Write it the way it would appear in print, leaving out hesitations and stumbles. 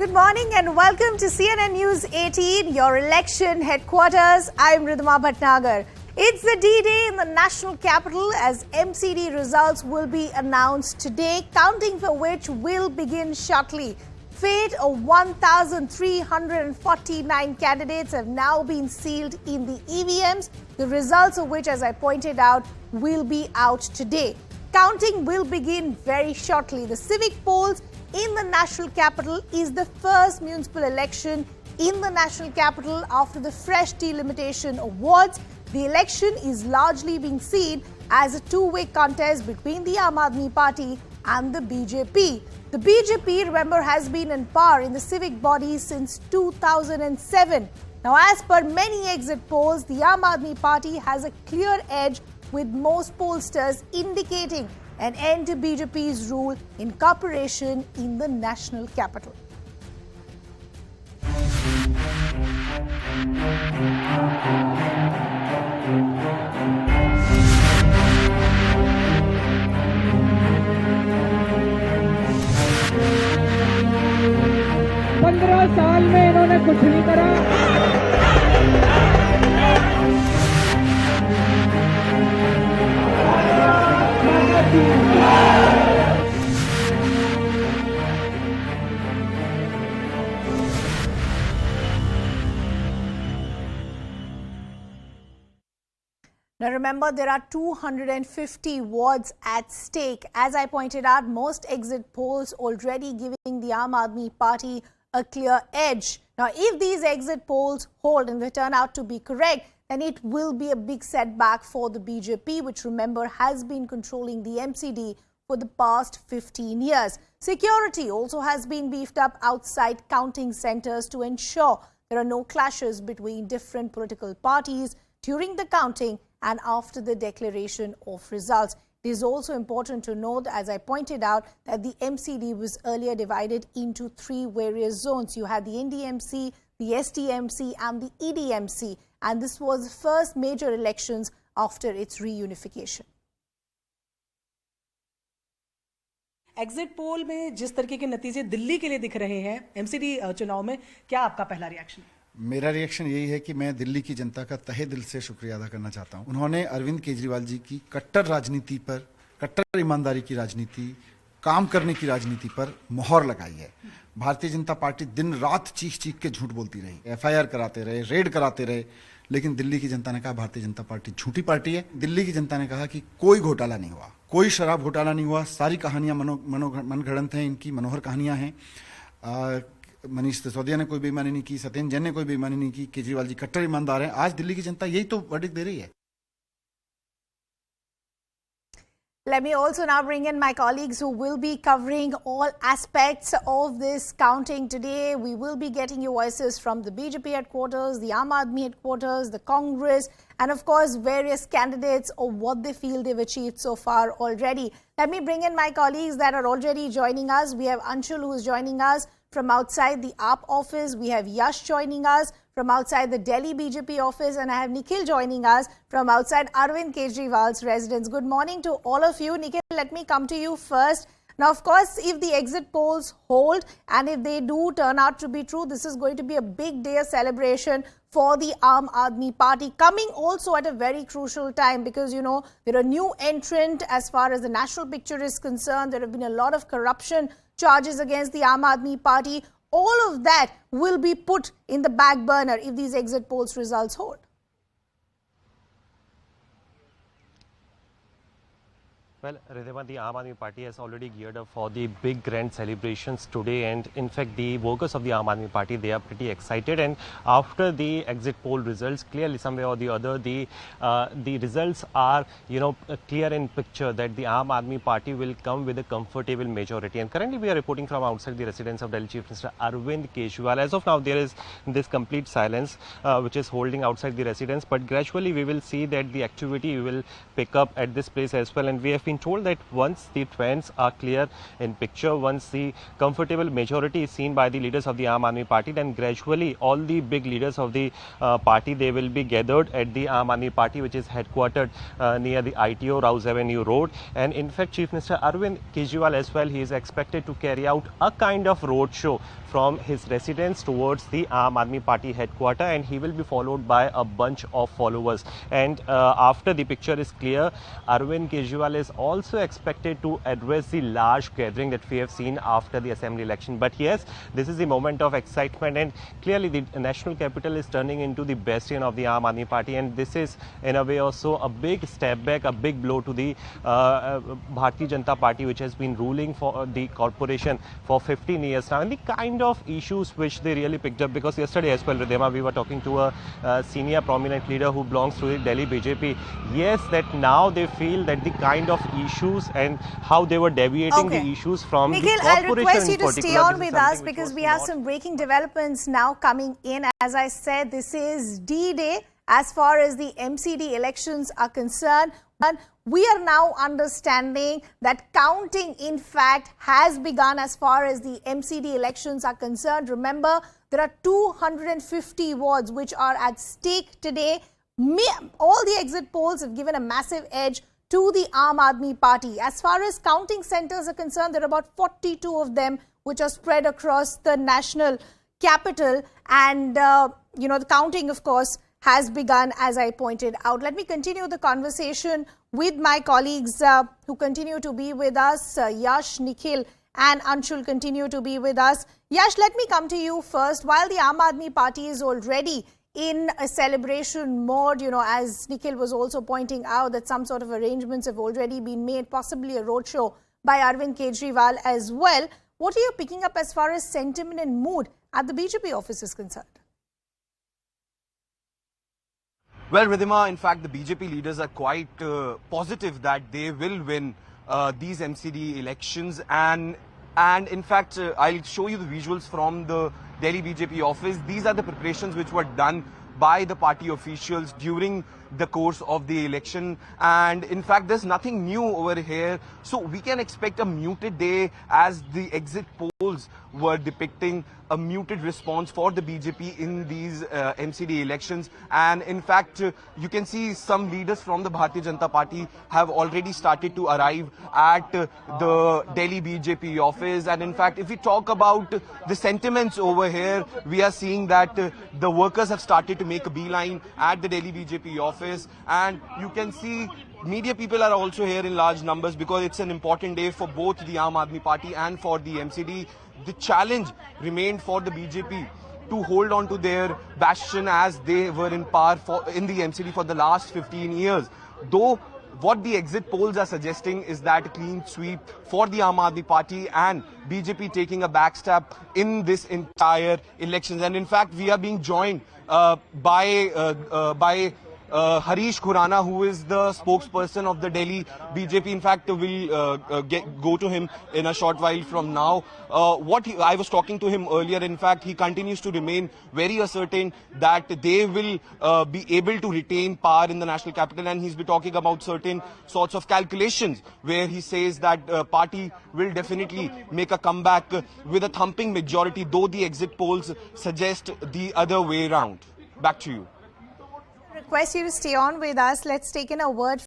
Good morning and welcome to CNN News 18, your election headquarters. I'm Ridhima Bhatnagar. It's the D-Day in the national capital as MCD results will be announced today, counting for which will begin shortly. Fate of 1,349 candidates have now been sealed in the EVMs, the results of which, as I pointed out, will be out today. Counting will begin very shortly. The civic polls in the national capital is the first municipal election in the national capital after the fresh delimitation awards. The election is largely being seen as a two-way contest between the Aam Aadmi Party and the BJP. The BJP, remember, has been in power in the civic body since 2007. Now, as per many exit polls, the Aam Aadmi Party has a clear edge, with most pollsters indicating an end to BJP's rule in corporation in the national capital. पंद्रह साल में इन्होंने कुछ नहीं करा। Now remember, there are 250 wards at stake. As I pointed out, most exit polls already giving the Aam Aadmi Party a clear edge. Now, if these exit polls hold and they turn out to be correct, then it will be a big setback for the BJP, which, remember, has been controlling the MCD for the past 15 years. Security also has been beefed up outside counting centers to ensure there are no clashes between different political parties during the counting and after the declaration of results. It is also important to note, as I pointed out, that the MCD was earlier divided into three various zones. You had the NDMC, the SDMC and the EDMC, and this was the first major elections after its reunification. Exit poll में जिस तरीके के नतीजे दिल्ली के लिए दिख रहे हैं एमसीडी चुनाव में, क्या आपका पहला रिएक्शन? मेरा रिएक्शन यही है कि मैं दिल्ली की जनता का तहे दिल से शुक्रिया अदा करना चाहता हूं। उन्होंने अरविंद केजरीवाल जी की कट्टर राजनीति पर, कट्टर ईमानदारी की राजनीति, काम करने की राजनीति पर मोहर लगाई है। भारतीय जनता पार्टी दिन रात चीख चीख के झूठ बोलती रही, एफआईआर कराते रहे, रेड कराते रहे, लेकिन दिल्ली की जनता ने कहा भारतीय जनता पार्टी झूठी पार्टी है। दिल्ली की जनता ने कहा कि कोई घोटाला नहीं हुआ, कोई शराब घोटाला नहीं हुआ, सारी कहानियां मनगढ़ंत हैं, इनकी मनोहर कहानियां हैं। मनीष सिसोदिया ने कोई बेईमानी नहीं की, सत्येंद्र जैन ने कोई बेईमानी नहीं की, केजरीवाल जी कट्टर ईमानदार हैं। आज दिल्ली की जनता यही तो वर्डिक्ट दे रही है। Let me also now bring in my colleagues who will be covering all aspects of this counting today. We will be getting your voices from the BJP headquarters, the Aam Aadmi headquarters, the Congress, and of course various candidates of what they feel they've achieved so far already. Let me bring in my colleagues that are already joining us. We have Anshul, who is joining us from outside the AAP office. We have Yash joining us from outside the Delhi BJP office, and I have Nikhil joining us from outside Arvind Kejriwal's residence. Good morning to all of you. Nikhil, let me come to you first. Now, of course, if the exit polls hold and if they do turn out to be true, this is going to be a big day of celebration for the Aam Aadmi Party, coming also at a very crucial time because, you know, they're a new entrant as far as the national picture is concerned. There have been a lot of corruption charges against the Aam Aadmi Party. All of that will be put in the back burner if these exit polls results hold. Well, Ridhima, the Aam Aadmi Party has already geared up for the big grand celebrations today, and in fact the workers of the Aam Aadmi Party, they are pretty excited, and after the exit poll results, clearly somewhere or the other the results are, you know, clear in picture that the Aam Aadmi Party will come with a comfortable majority. And currently we are reporting from outside the residence of Delhi Chief Minister Arvind Kejriwal. As of now, there is this complete silence which is holding outside the residence, but gradually we will see that the activity will pick up at this place as well, and we have been been told that once the trends are clear in picture, once the comfortable majority is seen by the leaders of the Aam Aadmi Party, then gradually all the big leaders of the party, they will be gathered at the Aam Aadmi Party, which is headquartered near the ITO Rouse Avenue Road. And in fact, Chief Minister Arvind Kejriwal as well, he is expected to carry out a kind of roadshow from his residence towards the Aam Aadmi Party headquarters, and he will be followed by a bunch of followers. And after the picture is clear, Arvind Kejriwal is also expected to address the large gathering that we have seen after the assembly election. But yes, this is the moment of excitement, and clearly the national capital is turning into the bastion of the Aam Aadmi Party, and this is in a way also a big step back, a big blow to the Bharatiya Janata Party, which has been ruling for the corporation for 15 years now, and the kind of issues which they really picked up. Because yesterday as well, Ridhima, we were talking to a senior prominent leader who belongs to the Delhi BJP. Yes, that now they feel that the kind of issues and how they were deviating the issues from Nikhil, the corporation. I'll request you to in stay particular, on this is with us something which because was we have not some breaking developments now coming in. As I said, this is D-Day as far as the MCD elections are concerned. And we are now understanding that counting, in fact, has begun as far as the MCD elections are concerned. Remember, there are 250 wards which are at stake today. All the exit polls have given a massive edge to the Aam Aadmi Party. As far as counting centres are concerned, there are about 42 of them which are spread across the national capital. And, the counting, of course, has begun, as I pointed out. Let me continue the conversation with my colleagues who continue to be with us. Yash, Nikhil and Anshul continue to be with us. Yash, let me come to you first. While the Aam Aadmi Party is already in a celebration mode, as Nikhil was also pointing out that some sort of arrangements have already been made, possibly a roadshow by Arvind Kejriwal as well. What are you picking up as far as sentiment and mood at the BJP office is concerned? Well, Ridhima, in fact, the BJP leaders are quite positive that they will win these MCD elections. And in fact, I'll show you the visuals from the Delhi BJP office. These are the preparations which were done by the party officials during the course of the election. And in fact, there's nothing new over here. So we can expect a muted day, as the exit polls were depicting a muted response for the BJP in these MCD elections. And in fact, you can see some leaders from the Bharatiya Janata Party have already started to arrive at the Delhi BJP office. And in fact, if we talk about the sentiments over here, we are seeing that the workers have started to make a beeline at the Delhi BJP office. And you can see media people are also here in large numbers because it's an important day for both the Aam Aadmi Party and for the MCD. The challenge remained for the BJP to hold on to their bastion as they were in power in the MCD for the last 15 years. Though what the exit polls are suggesting is that a clean sweep for the Aam Aadmi Party and BJP taking a backstep in this entire elections. And in fact, we are being joined by Harish Khurana, who is the spokesperson of the Delhi BJP. In fact, we'll go to him in a short while from now. I was talking to him earlier. In fact, he continues to remain very ascertain that they will be able to retain power in the national capital, and he's been talking about certain sorts of calculations where he says that party will definitely make a comeback with a thumping majority, though the exit polls suggest the other way around. Back to you. Request you to stay on with us. Let's take in a word